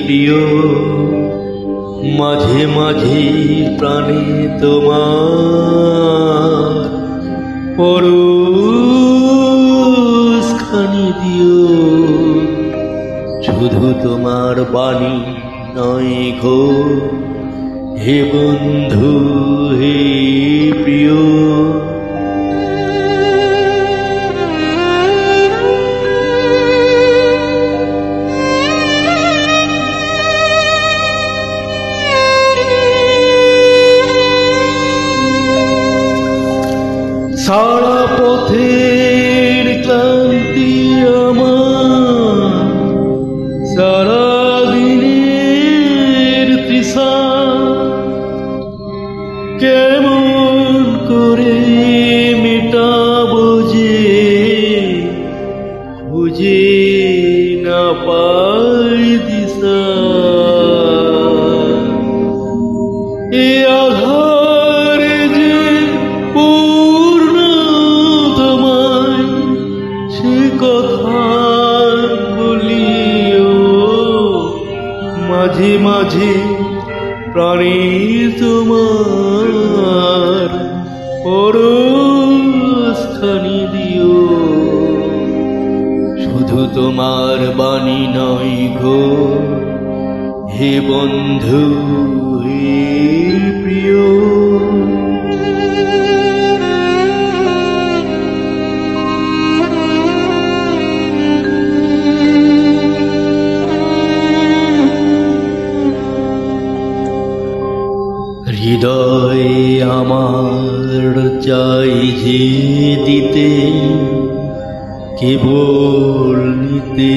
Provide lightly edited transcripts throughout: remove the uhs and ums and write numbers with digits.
প্রিয় মাঝে মাঝে প্রাণে তোমার পরশখানি দিও। শুধু তোমার বাণী নয় গো হে বন্ধু হে প্রিয়। সারা পথের ক্লান্তি আমার, সারা দিনের তৃষা কেমন করে মেটাবো যে খুঁজে না পাই দিশা। এ আধারে যে পূর্ণ তোমায় সে কথা বলিও। মাঝে মাঝে প্রাণী তোমার পরশখানি দিও। শুধু তোমার বাণী নয় গো হে বন্ধু হে প্রিয়। হৃদয় আমার চাই যে দিতে কেবল নিতে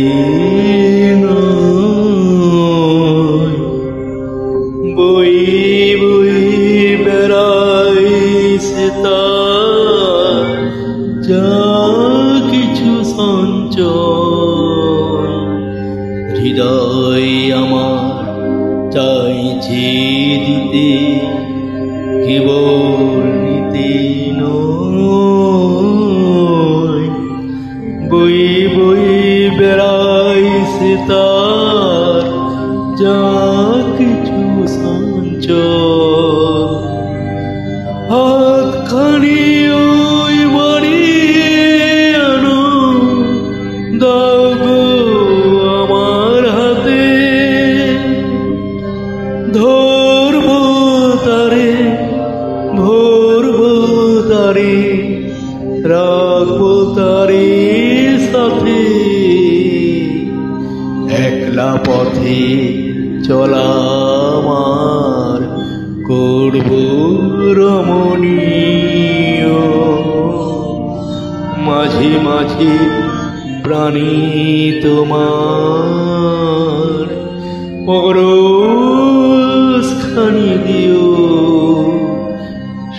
নয়। বই বই বেড়াই সে তার যা কিছু সঞ্চয়। হৃদয় আমার চাইছে দিতে কেবল নিতে নয়। বই বই বেড়াই সে তার যা কিছু সঞ্চয়। হাতখানি ওই বাড়িয়ে আনো দাও গো আমার হাতে। ধরবো তারে ভরবো তারে রাখবো তারে সাথে। একলা পথে চলা আমার করবো রমণীয়। মাঝে মাঝে প্রাণী তোমার পরশখানি দিও।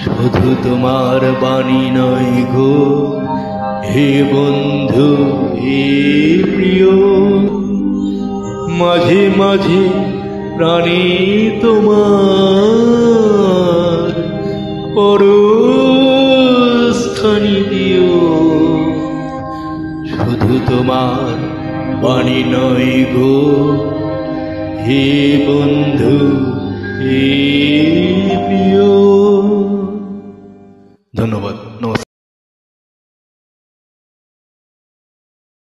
শুধু তোমার বাণী নয় গো হে বন্ধু হে প্রিয়। মাঝে মাঝে প্রাণী তোমার পরশখানি দিও। শুধু তোমার বাণী নয় গো হে বন্ধু হে প্রিয়।